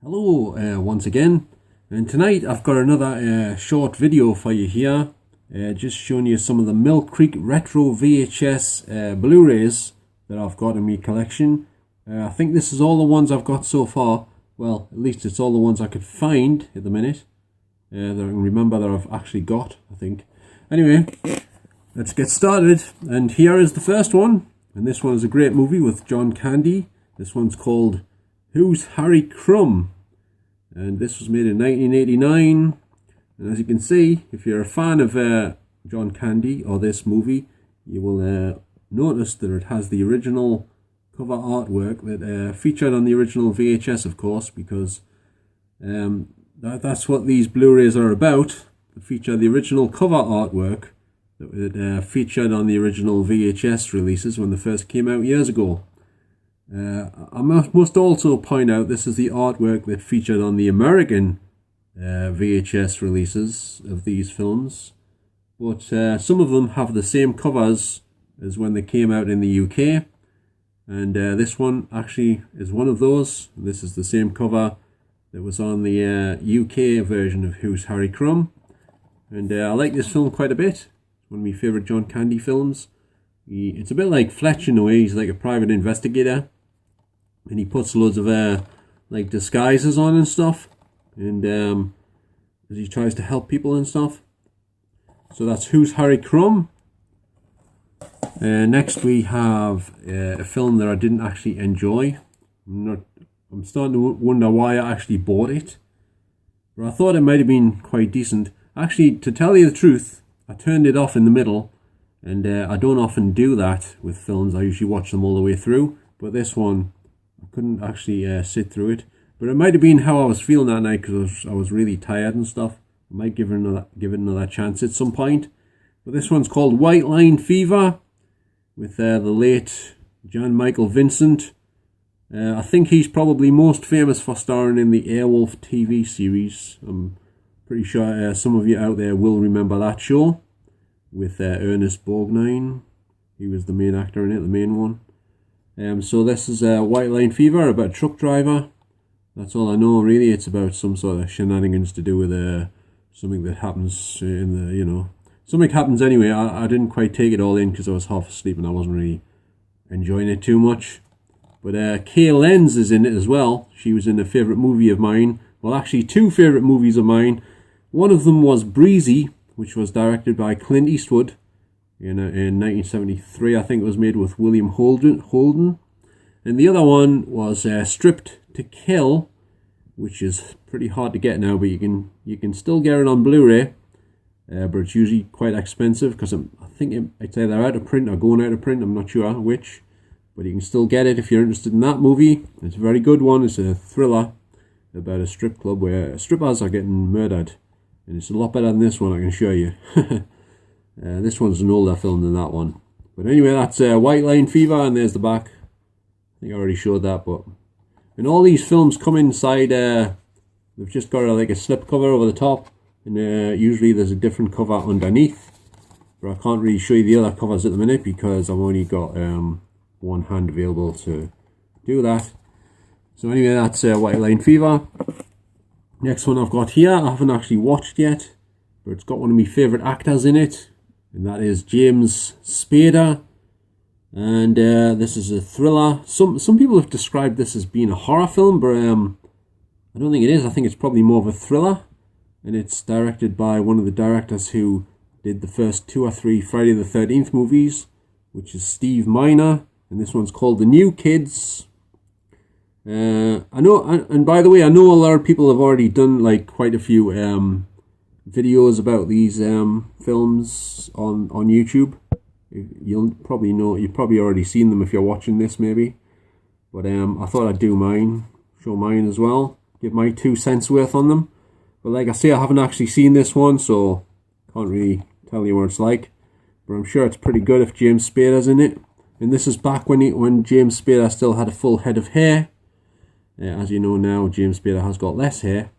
Hello once again, and tonight I've got another short video for you here, just showing you some of the Mill Creek Retro VHS Blu-rays that I've got in my collection. I think this is all the ones I've got so far. Well, at least it's all the ones I could find at the minute, that I can remember that I've actually got, I think. Anyway, let's get started, and here is the first one, and this one is a great movie with John Candy. This one's called Who's Harry Crum? And this was made in 1989. And as you can see, if you're a fan of John Candy or this movie, you will notice that it has the original cover artwork that featured on the original VHS, of course, because that's what these Blu-rays are about. They feature the original cover artwork that featured on the original VHS releases when they first came out years ago. I must also point out this is the artwork that featured on the American VHS releases of these films, but some of them have the same covers as when they came out in the UK, and this one actually is one of those. This is the same cover that was on the UK version of Who's Harry Crum, and I like this film quite a bit. It's one of my favourite John Candy films. It's a bit like Fletch in a way. He's like a private investigator, and he puts loads of like disguises on and stuff, and as he tries to help people and stuff. So that's Who's Harry Crum. Next we have a film that I didn't actually enjoy. I'm starting to wonder why I actually bought it, but I thought it might have been quite decent. Actually, to tell you the truth, I turned it off in the middle, and I don't often do that with films. I usually watch them all the way through, but this one I couldn't actually sit through it. But it might have been how I was feeling that night, because I was really tired and stuff. I might give it another chance at some point. But this one's called White Line Fever, with the late Jan Michael Vincent. I think he's probably most famous for starring in the Airwolf TV series. I'm pretty sure some of you out there will remember that show with Ernest Borgnine. He was the main actor in it, the main one. So this is White Line Fever, about a truck driver. That's all I know, really. It's about some sort of shenanigans to do with something that happens in the, something happens anyway. I didn't quite take it all in because I was half asleep and I wasn't really enjoying it too much. But Kay Lenz is in it as well. She was in a favourite movie of mine. Well, actually two favourite movies of mine. One of them was Breezy, which was directed by Clint Eastwood. In 1973, I think it was made with William Holden. And the other one was Stripped to Kill, which is pretty hard to get now, but you can still get it on Blu-ray, but it's usually quite expensive because I think it's either out of print or going out of print. I'm not sure which, but you can still get it if you're interested in that movie. It's a very good one. It's a thriller about a strip club where strippers are getting murdered, and it's a lot better than this one, I can assure you. This one's an older film than that one. But anyway, that's White Line Fever, and there's the back. I think I already showed that, but... And all these films come inside, they've just got like a slip cover over the top, and usually there's a different cover underneath. But I can't really show you the other covers at the minute because I've only got one hand available to do that. So anyway, that's White Line Fever. Next one I've got here, I haven't actually watched yet, but it's got one of my favourite actors in it, and that is James Spader. And this is a thriller. Some people have described this as being a horror film, but I don't think it is. I think it's probably more of a thriller, and it's directed by one of the directors who did the first 2 or 3 Friday the 13th movies, which is Steve Miner, and this one's called The New Kids. I know, and by the way, I know a lot of people have already done like quite a few videos about these films on YouTube. You'll probably know, you've probably already seen them if you're watching this maybe, but I thought I'd do mine, show mine as well, give my 2 cents worth on them. But like I say, I haven't actually seen this one, so can't really tell you what it's like, but I'm sure it's pretty good if James Spader's in it. And this is back when James Spader still had a full head of hair. As you know now, James Spader has got less hair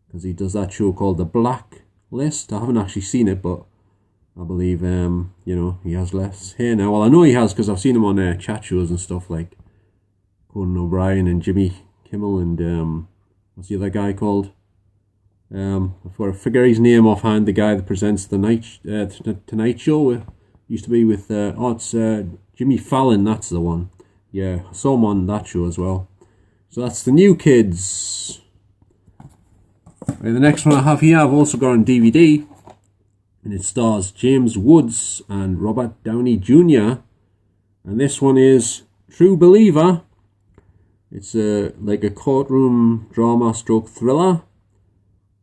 because he does that show called The Blacklist. I haven't actually seen it, but I believe, he has less hair now. Well, I know he has because I've seen him on chat shows and stuff like Conan O'Brien and Jimmy Kimmel and what's the other guy called? I figure his name offhand. The guy that presents the Tonight Show used to be with it's Jimmy Fallon. That's the one. Yeah, I saw him on that show as well. So that's the New Kids. Right, the next one I have here, I've also got on DVD, and it stars James Woods and Robert Downey Jr. And this one is True Believer. It's like a courtroom drama stroke thriller.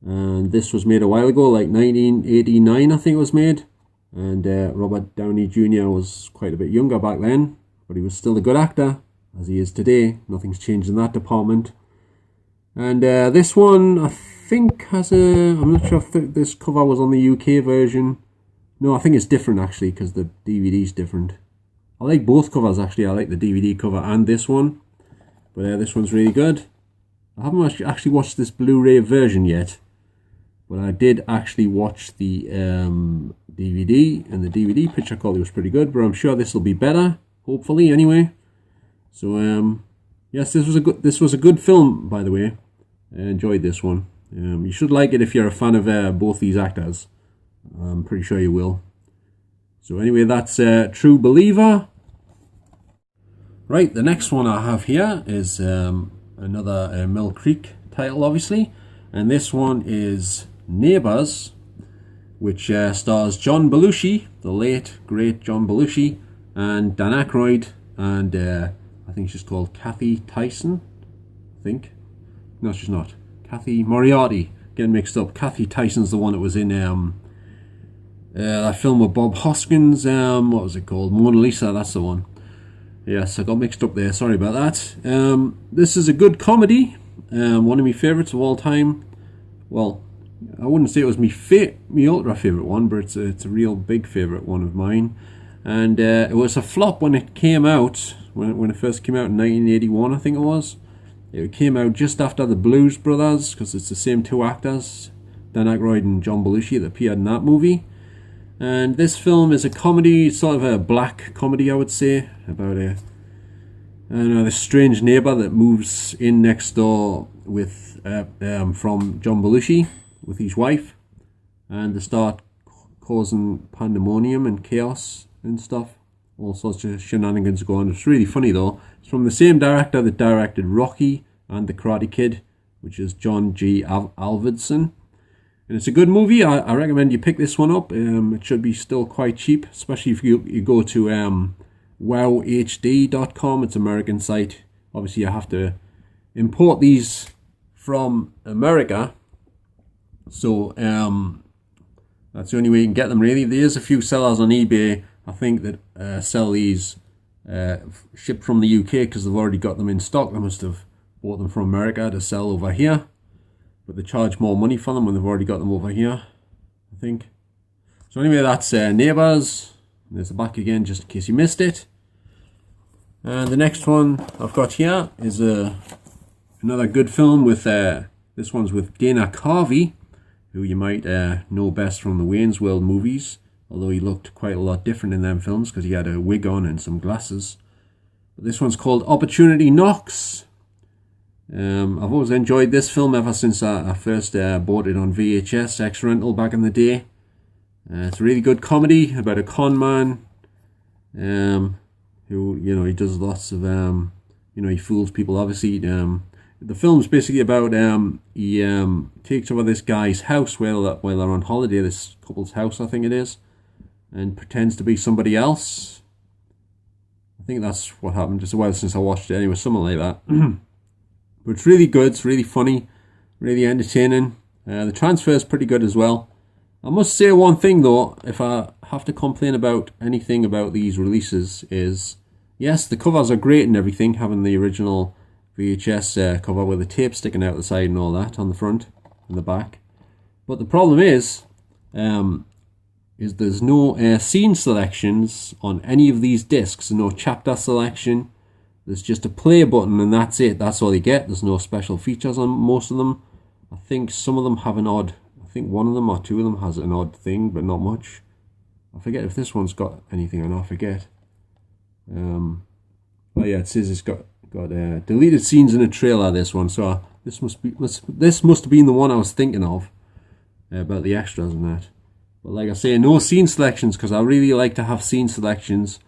And this was made a while ago, like 1989 I think it was made. And Robert Downey Jr. was quite a bit younger back then, but he was still a good actor, as he is today. Nothing's changed in that department. And this one, I think, has I'm not sure if this cover was on the UK version. No, I think it's different, actually, because the DVD's different. I like both covers, actually. I like the DVD cover and this one. But this one's really good. I haven't actually watched this Blu-ray version yet. But I did actually watch the DVD, and the DVD picture quality was pretty good. But I'm sure this will be better, hopefully, anyway. So yes, this was a good film, by the way. I enjoyed this one. You should like it if you're a fan of both these actors. I'm pretty sure you will. So anyway, that's True Believer. Right, the next one I have here is another Mill Creek title, obviously. And this one is Neighbours, which stars John Belushi, the late, great John Belushi, and Dan Aykroyd, and I think she's called Kathy Tyson, I think. No, she's not. Kathy Moriarty. Getting mixed up. Kathy Tyson's the one that was in that film with Bob Hoskins. What was it called? Mona Lisa, that's the one. Yes, I got mixed up there. Sorry about that. This is a good comedy. One of my favourites of all time. Well, I wouldn't say it was my ultra favourite one, but it's a real big favourite one of mine. And it was a flop when it came out. When it first came out in 1981, I think it was. It came out just after the Blues Brothers, because it's the same two actors, Dan Aykroyd and John Belushi, that appeared in that movie. And this film is a comedy, sort of a black comedy, I would say, about this strange neighbour that moves in next door with from John Belushi with his wife, and they start causing pandemonium and chaos and stuff. All sorts of shenanigans go on. It's really funny though. It's from the same director that directed Rocky and The Karate Kid, which is John G. Avildsen. And it's a good movie. I recommend you pick this one up. It should be still quite cheap, especially if you go to wowhd.com. It's an American site. Obviously, you have to import these from America. So that's the only way you can get them, really. There's a few sellers on eBay, I think, that sell these shipped from the UK because they've already got them in stock. They must have bought them from America to sell over here. But they charge more money for them when they've already got them over here, I think. So anyway, that's Neighbours. There's the back again, just in case you missed it. And the next one I've got here is another good film with, this one's with Dana Carvey, who you might know best from the Wayne's World movies, although he looked quite a lot different in them films because he had a wig on and some glasses. But this one's called Opportunity Knocks. I've always enjoyed this film ever since I first bought it on VHS X-Rental back in the day. It's a really good comedy about a con man who, he does lots of, he fools people, obviously. The film's basically about, he takes over this guy's house while they're on holiday, this couple's house, I think it is, and pretends to be somebody else. I think that's what happened. Just a while since I watched it anyway, something like that. But it's really good, it's really funny, really entertaining. The transfer is pretty good as well. I must say one thing though, if I have to complain about anything about these releases, is yes, the covers are great and everything, having the original VHS cover with the tape sticking out the side and all that on the front and the back. But the problem is there's no scene selections on any of these discs, no chapter selection. There's just a play button and that's it. That's all you get. There's no special features on most of them. I think some of them have an odd, I think one of them or two of them has an odd thing, but not much. I forget if this one's got anything or not, I forget. Oh yeah, it says it's got deleted scenes in a trailer, this one. So This must have been the one I was thinking of about the extras and that. But like I say, no scene selections, because I really like to have scene selections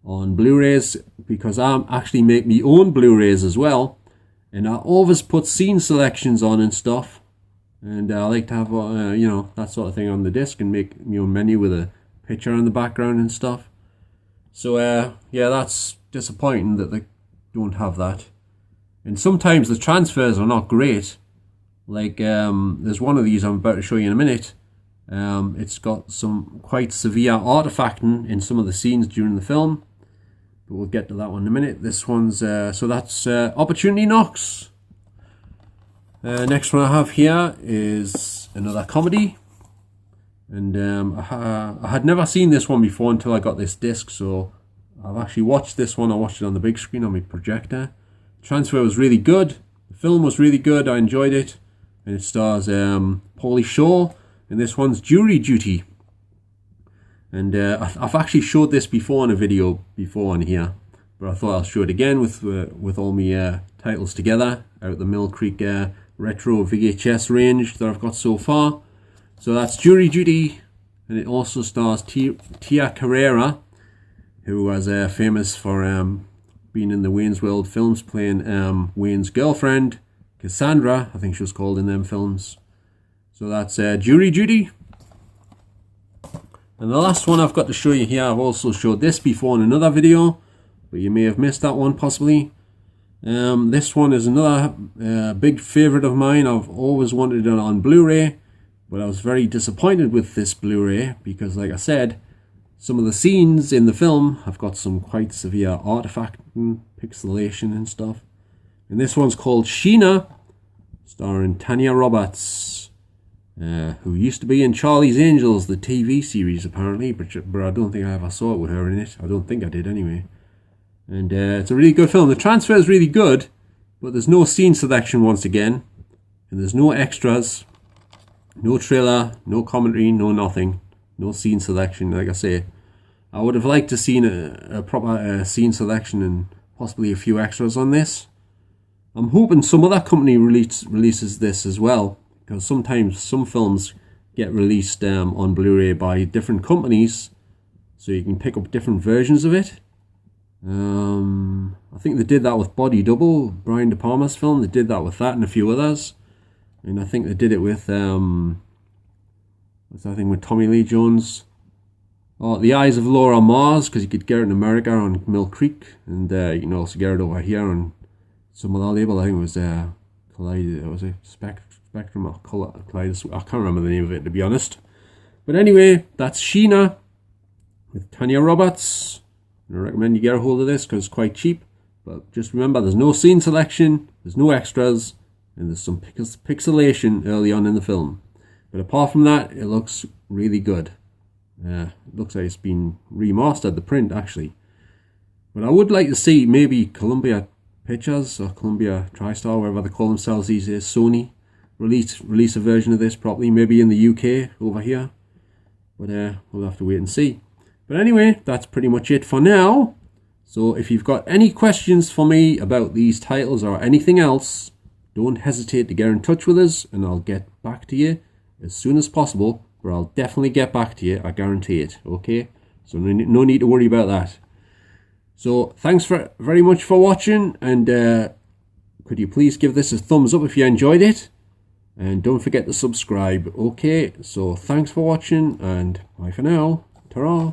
on Blu-rays, because I actually make my own Blu-rays as well, and I always put scene selections on and stuff. And I like to have you know, that sort of thing on the disc, and make my own menu with a picture in the background and stuff. So yeah, that's disappointing that they don't have that. And sometimes the transfers are not great. Like there's one of these I'm about to show you in a minute. It's got some quite severe artifacting in some of the scenes during the film, but we'll get to that one in a minute. This one's so that's Opportunity Knocks. Next one I have here is another comedy, and I had never seen this one before until I got this disc, so I've actually watched this one. I watched it on the big screen on my projector. The transfer was really good, the film was really good, I enjoyed it, and it stars Pauly Shore, and this one's Jury Duty. And I've actually showed this before in a video before on here, but I thought I'll show it again with all my titles together out the Mill Creek retro VHS range that I've got so far. So that's Jury Duty, and it also stars Tia Carrera, who was famous for being in the Wayne's World films, playing Wayne's girlfriend, Cassandra, I think she was called in them films. So that's Jury Duty. And the last one I've got to show you here, I've also showed this before in another video, but you may have missed that one possibly. This one is another big favourite of mine. I've always wanted it on Blu-ray, but I was very disappointed with this Blu-ray because, like I said, some of the scenes in the film have got some quite severe artifacting, pixelation and stuff. And this one's called Sheena, starring Tanya Roberts, who used to be in Charlie's Angels, the TV series apparently, but I don't think I ever saw it with her in it. I don't think I did anyway. And it's a really good film. The transfer is really good, but there's no scene selection once again, and there's no extras, no trailer, no commentary, no nothing, no scene selection. Like I say, I would have liked to seen a proper scene selection and possibly a few extras on this. I'm hoping some other company releases this as well, because sometimes some films get released on Blu-ray by different companies, so you can pick up different versions of it. I think they did that with Body Double, Brian De Palma's film. They did that with that and a few others, and I think they did it with what's that thing with Tommy Lee Jones? Oh, The Eyes of Laura Mars, because you could get it in America on Mill Creek, and you can also get it over here on some other label. I think it was Spectrum or Kaleidoscope. I can't remember the name of it, to be honest. But anyway, that's Sheena with Tanya Roberts. I recommend you get a hold of this because it's quite cheap. But just remember, there's no scene selection, there's no extras, and there's some pixelation early on in the film. But apart from that, it looks really good. It looks like it's been remastered, the print actually. But I would like to see maybe Columbia Pictures or Columbia TriStar, whatever they call themselves these days, Sony, release a version of this properly, maybe in the UK over here. But we'll have to wait and see. But anyway, that's pretty much it for now. So if you've got any questions for me about these titles or anything else, don't hesitate to get in touch with us, and I'll get back to you as soon as possible. But I'll definitely get back to you, I guarantee it, okay? So no need to worry about that. So thanks very much for watching, and could you please give this a thumbs up if you enjoyed it? And don't forget to subscribe, okay? So thanks for watching, and bye for now. Ta-ra!